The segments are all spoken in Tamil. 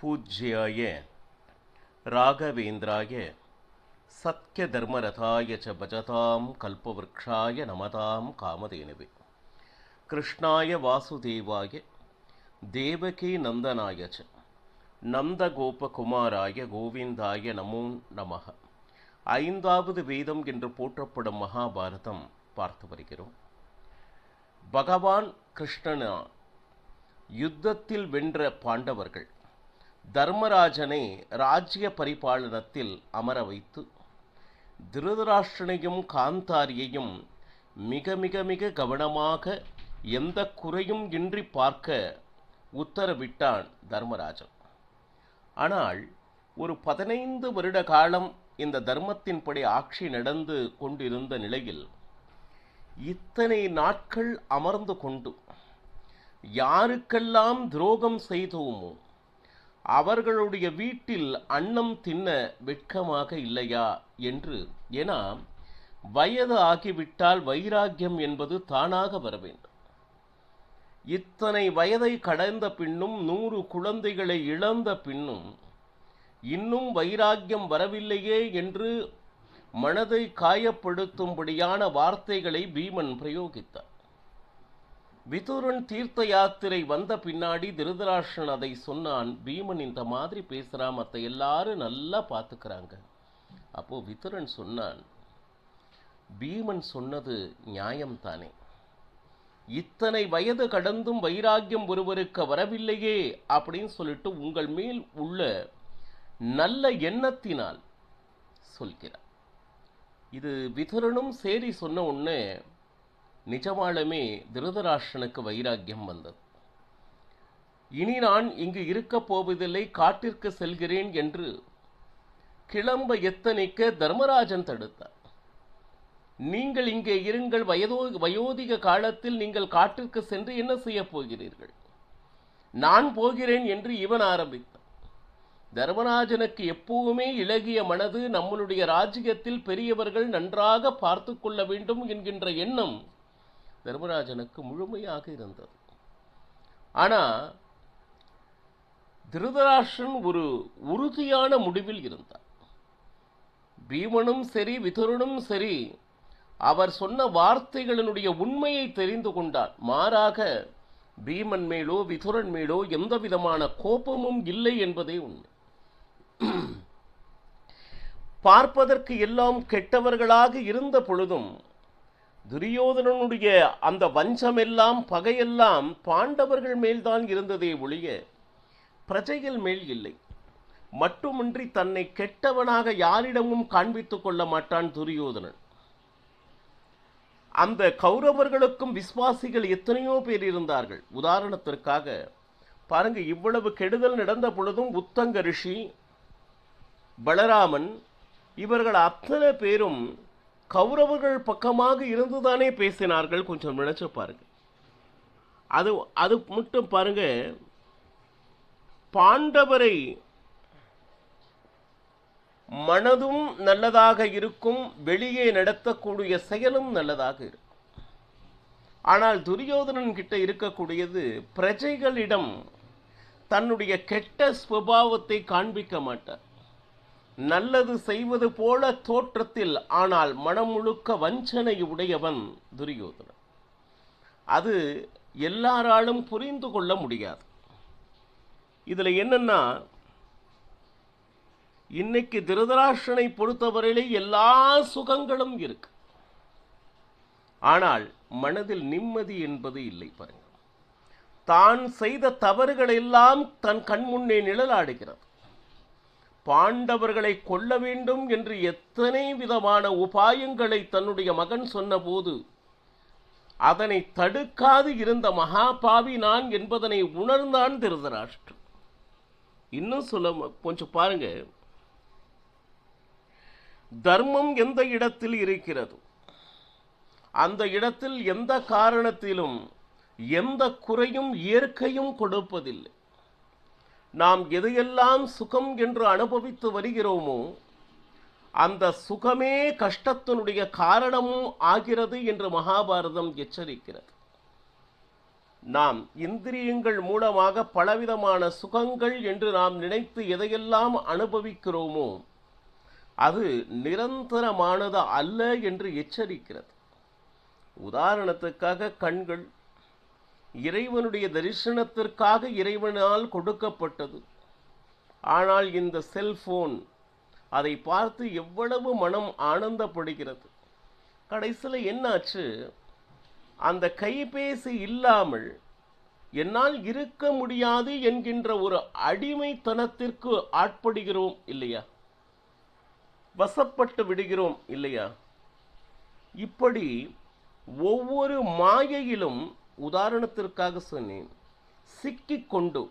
பூஜ்யாய ராகவேந்திராய சத்யதர்மரதாய ச பஜதாம் கல்பவ்ருக்ஷாய நமதாம் காமதேனுவே கிருஷ்ணாய வாசுதேவாய தேவகி நந்தனாய ச நந்தகோபகுமாராய கோவிந்தாய நமோ நமः. ஐந்தாவது வேதம் என்று போற்றப்படும் மகாபாரதம் பார்த்து வருகிறோம். பகவான் கிருஷ்ணனா யுத்தத்தில் வென்ற பாண்டவர்கள் தர்மராஜனை ராஜ்ய பரிபாலனத்தில் அமர வைத்து திருதராஷ்டிரனையும் காந்தாரியையும் மிக மிக மிக கவனமாக எந்த குறையும் இன்றி பார்க்க உத்தரவிட்டான் தர்மராஜன். ஆனால் ஒரு 15 வருட காலம் இந்த தர்மத்தின்படி ஆட்சி நடந்து கொண்டிருந்த நிலையில் இத்தனை நாட்கள் அமர்ந்து கொண்டு யாருக்கெல்லாம் துரோகம் செய்தோமோ அவர்களுடைய வீட்டில் அன்னம் தின்ன வெட்கமாக இல்லையா என்று, ஏன்னா வயது ஆகிவிட்டால் வைராக்கியம் என்பது தானாக வர வேண்டும். இத்தனை வயதை கடந்த பின்னும் 100 குழந்தைகளை இழந்த பின்னும் இன்னும் வைராக்கியம் வரவில்லையே என்று மனதை காயப்படுத்தும்படியான வார்த்தைகளை பீமன் பிரயோகித்தார். விதுரன் தீர்த்த யாத்திரை வந்த பின்னாடி திருதராஷ்டிரன் அதை சொன்னான். பீமன் இந்த மாதிரி பேசுறான், மற்ற எல்லாரும் நல்லா பார்த்துக்கிறாங்க. அப்போ விதுரன் சொன்னான், பீமன் சொன்னது நியாயம்தானே, இத்தனை வயது கடந்தும் வைராக்கியம் ஒருவருக்கு வரவில்லையே அப்படின்னு சொல்லிட்டு உங்கள் மேல் உள்ள நல்ல எண்ணத்தினால் சொல்கிறார். இது விதுரனும் சரி சொன்ன உடனே நிஜமாலுமே திருதராஷ்டிரனுக்கு வைராக்கியம் வந்தது. இனி நான் இங்கு இருக்கப் போவதில்லை, காட்டிற்கு செல்கிறேன் என்று கிளம்ப எத்தனைக்க தர்மராஜன் தடுத்தார். நீங்கள் இங்கே இருங்கள், வயோதிக காலத்தில் நீங்கள் காட்டிற்கு சென்று என்ன செய்ய போகிறீர்கள், நான் போகிறேன் என்று இவன் ஆரம்பித்தான். தர்மராஜனுக்கு எப்பவுமே இளகிய மனது, நம்மளுடைய ராஜ்யத்தில் பெரியவர்கள் நன்றாக பார்த்து கொள்ள வேண்டும் என்கின்ற எண்ணம் தர்மராஜனுக்கு முழுமையாக இருந்தது. ஆனா திருதராஷ்டிரன் ஒரு உறுதியான முடிவில் இருந்தார். பீமனும் சரி விதுரனும் சரி அவர் சொன்ன வார்த்தைகளினுடைய உண்மையை தெரிந்து கொண்டார். மாறாக பீமன் மேலோ விதுரன் மேலோ எந்த விதமான கோபமும் இல்லை என்பதே உண்மை. பார்ப்பதற்கு எல்லாம் கெட்டவர்களாக இருந்த பொழுதும் துரியோதனனுடைய அந்த வஞ்சமெல்லாம் பகையெல்லாம் பாண்டவர்கள் மேல்தான் இருந்ததே ஒழிய பிரஜைகள் மேல் இல்லை. மட்டுமின்றி தன்னை கெட்டவனாக யாரிடமும் காண்பித்துக் கொள்ள மாட்டான் துரியோதனன். அந்த கௌரவர்களுக்கும் விசுவாசிகள் எத்தனையோ பேர் இருந்தார்கள். உதாரணத்திற்காக பாருங்க, இவ்வளவு கெடுதல் நடந்த பொழுதும் உத்தங்க ரிஷி, பலராமன் இவர்கள் அத்தனை பேரும் கௌரவர்கள் பக்கமாக இருந்துதானே பேசினார்கள். கொஞ்சம் நினைச்சு பாருங்க. அது மட்டும் பாருங்க, பாண்டவரை மனதும் நல்லதாக இருக்கும், வெளியே நடத்தக்கூடிய செயலும் நல்லதாக இருக்கும். ஆனால் துரியோதனன் கிட்ட இருக்கக்கூடியது பிரஜைகளிடம் தன்னுடைய கெட்ட சுபாவத்தை காண்பிக்க மாட்டார். நல்லது செய்வது போல தோற்றத்தில், ஆனால் மனம் முழுக்க வஞ்சனை உடையவன் துரியோதனன். அது எல்லாராலும் புரிந்து கொள்ள முடியாது. இதுல என்னன்னா, இன்னைக்கு திருதராஷ்டிரனை பொறுத்தவரையிலே எல்லா சுகங்களும் இருக்கு, ஆனால் மனதில் நிம்மதி என்பது இல்லை. பாருங்க, தான் செய்த தவறுகள் எல்லாம் தன் கண்முன்னே நிழலாடுகிறது. பாண்டவர்களை கொல்ல வேண்டும் என்று எத்தனை விதமான உபாயங்களை தன்னுடைய மகன் சொன்னபோது அதனை தடுக்காது இருந்த மகாபாவி நான் என்பதனை உணர்ந்தான் திருதராஷ்டிரன். இன்னும் சொல்ல கொஞ்சம் பாருங்க, தர்மம் எந்த இடத்தில் இருக்கிறது அந்த இடத்தில் எந்த காரணத்திலும் எந்த குறையும் இயற்கையும் கொடுப்பதில்லை. நாம் எதையெல்லாம் சுகம் என்று அனுபவித்து வருகிறோமோ அந்த சுகமே கஷ்டத்தினுடைய காரணமும் ஆகிறது என்று மகாபாரதம் எச்சரிக்கிறது. நாம் இந்திரியங்கள் மூலமாக பலவிதமான சுகங்கள் என்று நாம் நினைத்து எதையெல்லாம் அனுபவிக்கிறோமோ அது நிரந்தரமானது அல்ல என்று எச்சரிக்கிறது. உதாரணத்துக்காக கண்கள் இறைவனுடைய தரிசனத்திற்காக இறைவனால் கொடுக்கப்பட்டது. ஆனால் இந்த செல்போன் அதை பார்த்து எவ்வளவு மனம் ஆனந்தப்படுகிறது. கடைசியில் என்னாச்சு, அந்த கைபேசி இல்லாமல் என்னால் இருக்க முடியாது என்கின்ற ஒரு அடிமைத்தனத்திற்கு ஆட்படுகிறோம் இல்லையா, வசப்பட்டு விடுகிறோம் இல்லையா? இப்படி ஒவ்வொரு மாயையிலும், உதாரணத்திற்காக சொன்னேன், சிக்கிக்கொண்டு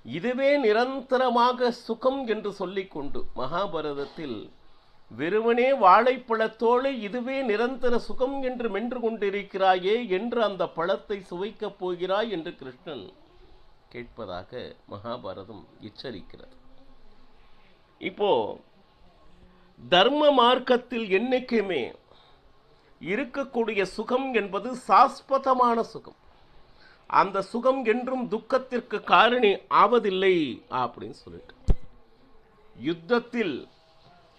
இதுவே நிரந்தரமாக சுகம் என்று சொல்லிக்கொண்டு, மகாபாரதத்தில் வெறுவனே வாழைப்பழத்தோடு இதுவே நிரந்தர சுகம் என்று மென்று கொண்டிருக்கிறாயே என்று அந்த பழத்தை சுவைக்கப் போகிறாய் என்று கிருஷ்ணன் கேட்பதாக மகாபாரதம் எச்சரிக்கிறது. இப்போ தர்ம மார்க்கத்தில் என்னைக்குமே இருக்கக்கூடிய சுகம் என்பது சாஸ்வதமான சுகம். அந்த சுகம் என்றும் துக்கத்திற்கு காரணி ஆவதில்லை அப்படின்னு சொல்லிட்டு, யுத்தத்தில்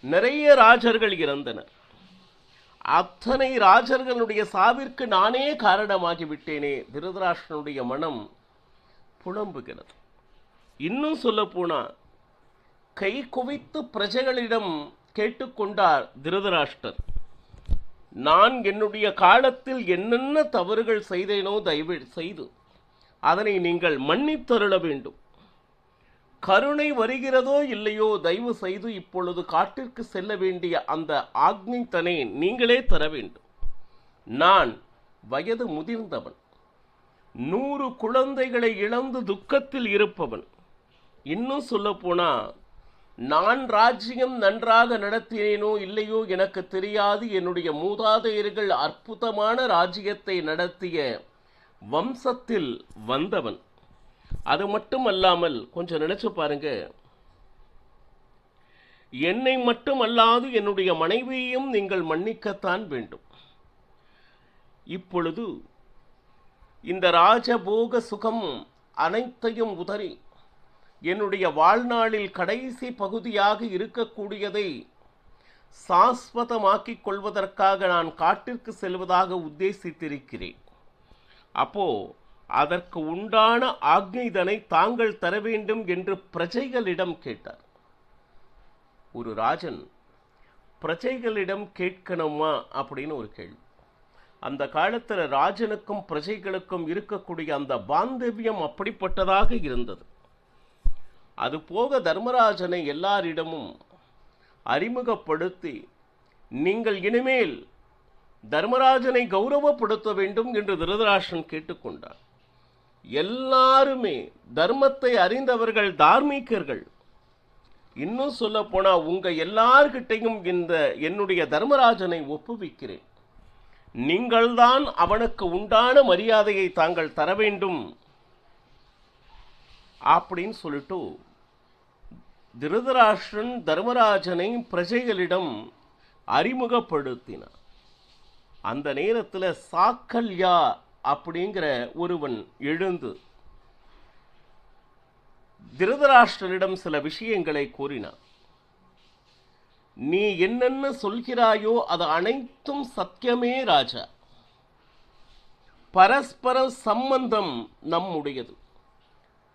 நிறைய ராஜர்கள் இறந்தனர். அத்தனை ராஜர்களுடைய சாவிற்கு நானே காரணமாகிவிட்டேனே, திருதராஷ்டிரனுடைய மனம் புலம்புகிறது. இன்னும் சொல்ல போனா, கை குவித்து பிரஜைகளிடம் கேட்டுக்கொண்டார் திருதராஷ்டிரர், நான் என்னுடைய காலத்தில் என்னென்ன தவறுகள் செய்தேனோ தயவு செய்து அதனை நீங்கள் மன்னித்தருள வேண்டும். கருணை வருகிறதோ இல்லையோ தயவு செய்து இப்பொழுது காட்டிற்கு செல்ல வேண்டிய அந்த ஆக்ஞைத்தனை நீங்களே தர வேண்டும். நான் வயது முதிர்ந்தவன், 100 குழந்தைகளை இழந்து துக்கத்தில் இருப்பவன். இன்னும் சொல்ல போனா, நான் ராஜ்யம் நன்றாக நடத்தினேனோ இல்லையோ எனக்கு தெரியாது. என்னுடைய மூதாதையர்கள் அற்புதமான ராஜ்யத்தை நடத்திய வம்சத்தில் வந்தவன். அது மட்டுமல்லாமல், கொஞ்சம் நினைச்சு பாருங்க, என்னை மட்டுமல்லாது என்னுடைய மனைவியையும் நீங்கள் மன்னிக்கத்தான் வேண்டும். இப்பொழுது இந்த ராஜபோக சுகம் அனைத்தையும் உதறி என்னுடைய வாழ்நாளில் கடைசி பகுதியாக இருக்கக்கூடியதை சாஸ்வதமாக்கிக் கொள்வதற்காக நான் காட்டிற்கு செல்வதாக உத்தேசித்திருக்கிறேன். அப்போ அதற்கு உண்டான ஆக்ஞைதனை தாங்கள் தர வேண்டும் என்று பிரஜைகளிடம் கேட்டார். ஒரு ராஜன் பிரஜைகளிடம் கேட்கணுமா அப்படின்னு ஒரு கேள்வி. அந்த காலத்தில் ராஜனுக்கும் பிரஜைகளுக்கும் இருக்கக்கூடிய அந்த பாந்தவியம் அப்படிப்பட்டதாக இருந்தது. அதுபோக தர்மராஜனை எல்லாரிடமும் அறிமுகப்படுத்தி, நீங்கள் இனிமேல் தர்மராஜனை கௌரவப்படுத்த வேண்டும் என்று திருதராஷ்டிரன் கேட்டுக்கொண்டார். எல்லாருமே தர்மத்தை அறிந்தவர்கள், தார்மீகர்கள். இன்னும் சொல்ல போனா, உங்க எல்லார்கிட்டையும் இந்த என்னுடைய தர்மராஜனை ஒப்புவிக்கிறேன். நீங்கள்தான் அவனுக்கு உண்டான மரியாதையை தாங்கள் தர வேண்டும் அப்படின்னு சொல்லிட்டு திருதராஷ்டிரன் தர்மராஜனை பிரஜைகளிடம் அறிமுகப்படுத்தினார். அந்த நேரத்தில் சாக்கல்யா அப்படிங்கிற ஒருவன் எழுந்து திருதராஷ்டிரனிடம் சில விஷயங்களை கூறினார். நீ என்னென்ன சொல்கிறாயோ அது அனைத்தும் சத்தியமே ராஜா. பரஸ்பர சம்பந்தம் நம்முடையது.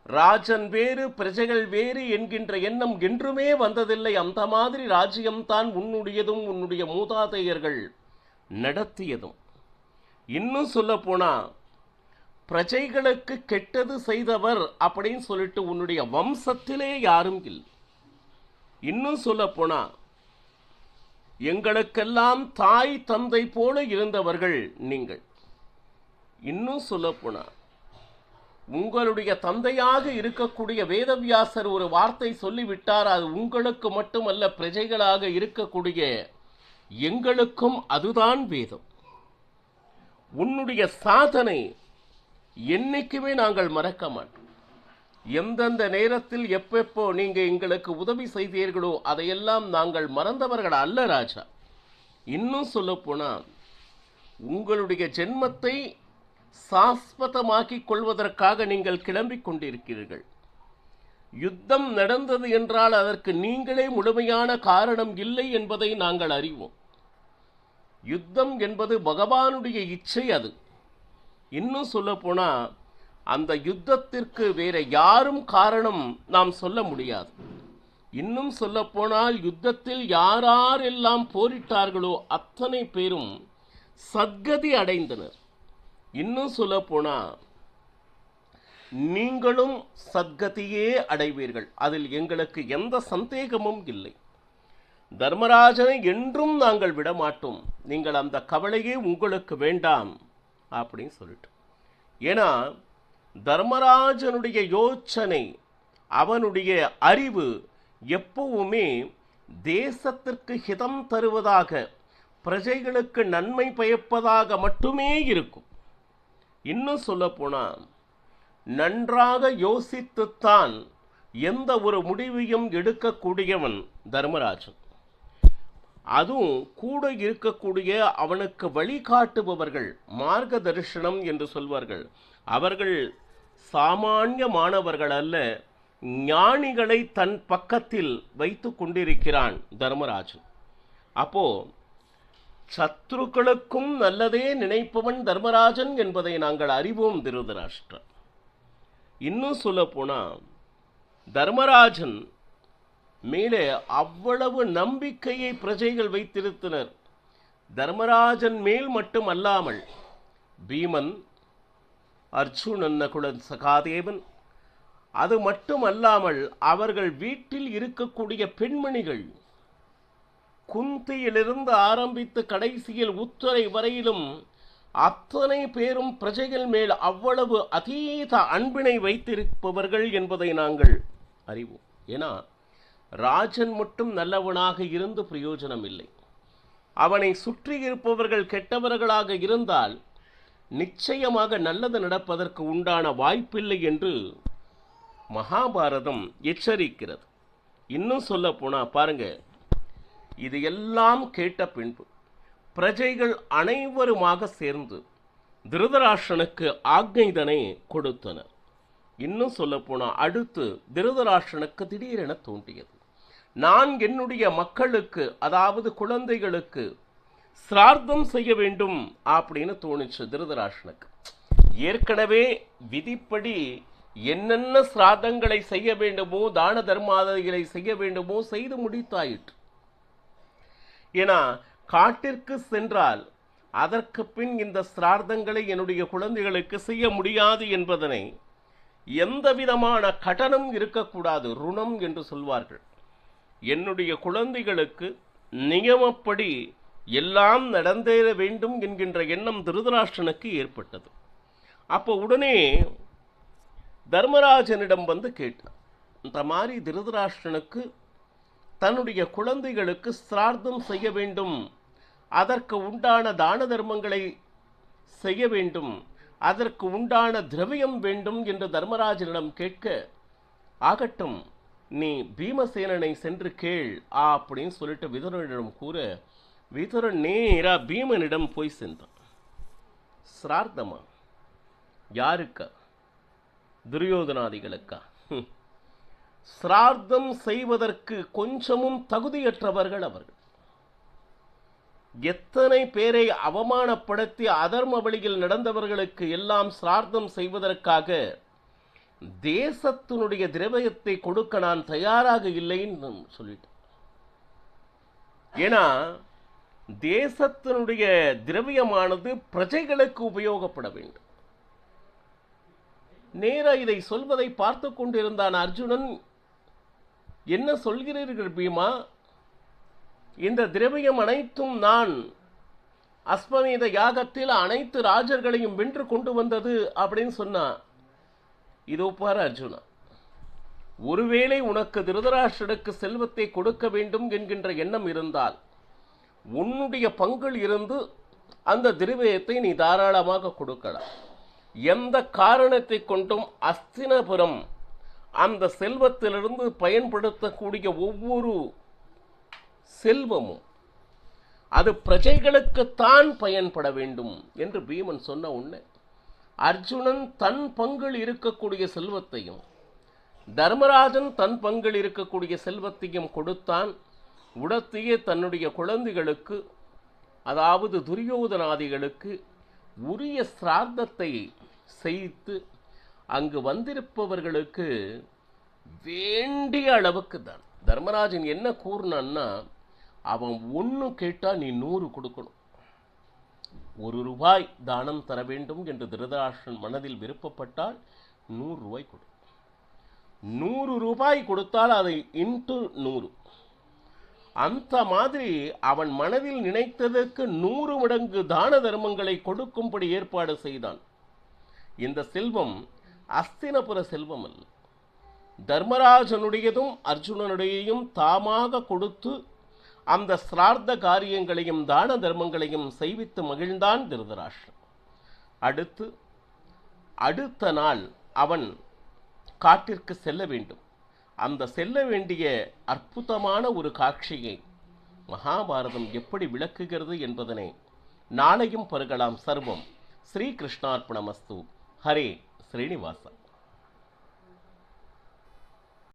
ராஜன் வேறு பிரஜைகள் வேறு என்கின்ற எண்ணம் என்றுமே வந்ததில்லை. அந்த மாதிரி ராஜ்யம்தான் உன்னுடையதும் உன்னுடைய மூதாதையர்கள் நடத்தியதும். இன்னும் சொல்ல போனா, பிரஜைகளுக்கு கெட்டது செய்தவர் அப்படின்னு சொல்லிட்டு உன்னுடைய வம்சத்திலே யாரும் இல்லை. இன்னும் சொல்ல போனா, எங்களுக்கெல்லாம் தாய் தந்தை போல இருந்தவர்கள் நீங்கள். இன்னும் சொல்ல போனா, உங்களுடைய தந்தையாக இருக்கக்கூடிய வேதவியாசர் ஒரு வார்த்தை சொல்லிவிட்டார். அது உங்களுக்கு மட்டுமல்ல, பிரஜைகளாக இருக்கக்கூடிய எங்களுக்கும் அதுதான் வேதம். உன்னுடைய சாதனை என்னைக்குமே நாங்கள் மறக்க மாட்டோம். எந்தெந்த நேரத்தில் எப்பப்போ நீங்க எங்களுக்கு உதவி செய்தீர்களோ அதையெல்லாம் நாங்கள் மறந்தவர்கள் அல்ல ராஜா. இன்னும் சொல்ல போனால், உங்களுடைய ஜென்மத்தை சாஸ்வதமாக்கிக் கொள்வதற்காக நீங்கள் கிளம்பிக் கொண்டிருக்கிறீர்கள். யுத்தம் நடந்தது என்றால் அதற்கு நீங்களே முழுமையான காரணம் இல்லை என்பதை நாங்கள் அறிவோம். யுத்தம் என்பது பகவானுடைய இச்சை. அது இன்னும் சொல்ல போனா அந்த யுத்தத்திற்கு வேற யாரும் காரணம் நாம் சொல்ல முடியாது. இன்னும் சொல்ல போனால் யுத்தத்தில் யாரெல்லாம் போரிட்டார்களோ அத்தனை பேரும் சத்கதி அடைந்தனர். இன்னும் சொல்ல போனா நீங்களும் சத்கதியே அடைவீர்கள். அதில் எங்களுக்கு எந்த சந்தேகமும் இல்லை. தர்மராஜனை என்றும் நாங்கள் விடமாட்டோம். நீங்கள் அந்த கவலையே உங்களுக்கு வேண்டாம் அப்படின்னு சொல்லிட்டு. ஏன்னா தர்மராஜனுடைய யோசனை, அவனுடைய அறிவு எப்பவுமே தேசத்திற்கு ஹிதம் தருவதாக, பிரஜைகளுக்கு நன்மை பயப்பதாக மட்டுமே இருக்கும். இன்னும் சொல்ல போனா நன்றாக யோசித்துத்தான் எந்த ஒரு முடிவையும் எடுக்கக்கூடியவன் தர்மராஜன். அதுவும் கூட இருக்கக்கூடிய அவனுக்கு வழிகாட்டுபவர்கள், மார்க்க தரிசனம் என்று சொல்வார்கள், அவர்கள் சாமானியமானவர்கள் அல்ல, ஞானிகளை தன் பக்கத்தில் வைத்து கொண்டிருக்கிறான் தர்மராஜன். அப்போ சத்ருக்களுக்கும் நல்லதே நினைப்பவன் தர்மராஜன் என்பதை நாங்கள் அறிவோம் திருதராஷ்டிரா. இன்னும் சொல்ல போனா தர்மராஜன் மேலே அவ்வளவு நம்பிக்கையை பிரஜைகள் வைத்திருந்தனர். தர்மராஜன் மேல் மட்டும் அல்லாமல் பீமன், அர்ஜுனன், நகுலன், சகாதேவன், அது மட்டும் அல்லாமல் அவர்கள் வீட்டில் இருக்கக்கூடிய பெண்மணிகள், குந்தியிலிருந்து ஆரம்பித்து கடைசியில் உத்தரை வரையிலும் அத்தனை பேரும் பிரஜைகள் மேல் அவ்வளவு அதீத அன்பினை வைத்திருப்பவர்கள் என்பதை நாங்கள் அறிவோம். ஏன்னா ராஜன் மட்டும் நல்லவனாக இருந்து பிரயோஜனம் இல்லை. அவனை சுற்றி இருப்பவர்கள் கெட்டவர்களாக இருந்தால் நிச்சயமாக நல்லது நடப்பதற்கு உண்டான வாய்ப்பில்லை என்று மகாபாரதம் எச்சரிக்கிறது. இன்னும் சொல்ல போனா பாருங்க, இது எல்லாம் கேட்ட பின்பு பிரஜைகள் அனைவருமாக சேர்ந்து திருதராஷ்டிரனுக்கு ஆக்ஞைதனை கொடுத்தனர். இன்னும் சொல்ல போனா அடுத்து திருதராஷ்டிரனுக்கு திடீரென தோன்றியது, நான் என்னுடைய மக்களுக்கு, அதாவது குழந்தைகளுக்கு சிரார்த்தம் செய்ய வேண்டும் அப்படின்னு தோணுச்சு திருதராஷ்டிரனுக்கு. ஏற்கனவே விதிப்படி என்னென்ன சிரார்த்தங்களை செய்ய வேண்டுமோ, தான தர்மாதிகளை செய்ய வேண்டுமோ செய்து முடித்தாயிற்று. ஏன்னா காட்டிற்கு சென்றால் அதற்கு பின் இந்த சிரார்த்தங்களை என்னுடைய குழந்தைகளுக்கு செய்ய முடியாது என்பதனை, எந்த விதமான கடனும் இருக்கக்கூடாது, ருணம் என்று சொல்வார்கள். என்னுடைய குழந்தைகளுக்கு நியமப்படி எல்லாம் நடந்தேற வேண்டும் என்கின்ற எண்ணம் திருதராஷ்டிரனுக்கு ஏற்பட்டது. அப்போ உடனே தர்மராஜனிடம் வந்து கேட்டார், இந்த மாதிரி திருதராஷ்டிரனுக்கு தன்னுடைய குழந்தைகளுக்கு சிரார்த்தம் செய்ய வேண்டும், அதற்கு உண்டான தான தர்மங்களை செய்ய வேண்டும், அதற்கு உண்டான திரவியம் வேண்டும் என்று தர்மராஜனிடம் கேட்க, ஆகட்டும் நீ பீமசேனனை சென்று கேள் அப்படின்னு சொல்லிட்டு விதுரனிடம் கூற, விதுரன் நேரா பீமனிடம் போய் சென்றான். சிரார்த்தமா? யாருக்கா? துரியோதனாதிகளுக்கா? சிரார்த்தம் செய்வதற்கு கொஞ்சமும் தகுதியற்றவர்கள் அவர்கள். எத்தனை பேரை அவமானப்படுத்தி அதர்ம வழியில் நடந்தவர்களுக்கு எல்லாம் சிரார்த்தம் செய்வதற்காக தேசத்தினுடைய திரவியத்தை கொடுக்க நான் தயாராக இல்லைன்னு சொல்லிட்டேன். ஏன்னா தேசத்தினுடைய திரவியமானது பிரஜைகளுக்கு உபயோகப்பட வேண்டும். நேர இதை சொல்வதை பார்த்து கொண்டிருந்தான் அர்ஜுனன். என்ன சொல்கிறீர்கள் பீமா? இந்த திரவியம் அனைத்தும் நான் அஸ்வமேத யாகத்தில் அனைத்து ராஜர்களையும் வென்று கொண்டு வந்தது அப்படின்னு சொன்னா. இதோ பாரு அர்ஜுனா, ஒருவேளை உனக்கு திருதராஷ்டிரனுக்கு செல்வத்தை கொடுக்க வேண்டும் என்கின்ற எண்ணம் இருந்தால் உன்னுடைய பங்கில் இருந்து அந்த திரவியத்தை நீ தாராளமாக கொடுக்கலாம். எந்த காரணத்தை கொண்டும் அஸ்தினபுரம் அந்த செல்வத்திலிருந்து பயன்படுத்தக்கூடிய ஒவ்வொரு செல்வமும் அது பிரஜைகளுக்குத்தான் பயன்பட வேண்டும் என்று பீமன் சொன்ன உடனே அர்ஜுனன் தன் பங்கில் இருக்கக்கூடிய செல்வத்தையும் தர்மராஜன் தன் பங்கில் இருக்கக்கூடிய செல்வத்தையும் கொடுத்தான். உடத்திய தன்னுடைய குழந்தைகளுக்கு, அதாவது துரியோதனாதிகளுக்கு உரிய சிரார்த்தத்தை செய்து அங்கு வந்திருப்பவர்களுக்கு வேண்டிய அளவுக்கு தான். தர்மராஜன் என்ன கூறினான்னா, அவன் 1 கேட்டா நீ 100 கொடுக்கணும். 1 ரூபாய் தானம் தர வேண்டும் என்று திருதராஷ்டிரன் மனதில் விருப்பப்பட்டால் 100 ரூபாய் கொடு. 100 ரூபாய் கொடுத்தால் அதை இன்ட்டு 100. அந்த மாதிரி அவன் மனதில் நினைத்ததற்கு 100 மடங்கு தான தர்மங்களை கொடுக்கும்படி ஏற்பாடு செய்தான். இந்த செல்வம் அஸ்தினபுர செல்வம் அல்ல. தர்மராஜனுடையதும் அர்ஜுனனுடையையும் தாமாக கொடுத்து அந்த சிரார்த்த காரியங்களையும் தான தர்மங்களையும் செய்வித்து மகிழ்ந்தான் திருதராஷ்டிரன். அடுத்த நாள் அவன் காட்டிற்கு செல்ல வேண்டும். அந்த செல்ல வேண்டிய அற்புதமான ஒரு காட்சியை மகாபாரதம் எப்படி விளக்குகிறது என்பதனை நாளையும் பருகலாம். சர்வம் ஸ்ரீ கிருஷ்ணார்ப்பணமஸ்து. ஹரே ஸ்ரீனிவாச.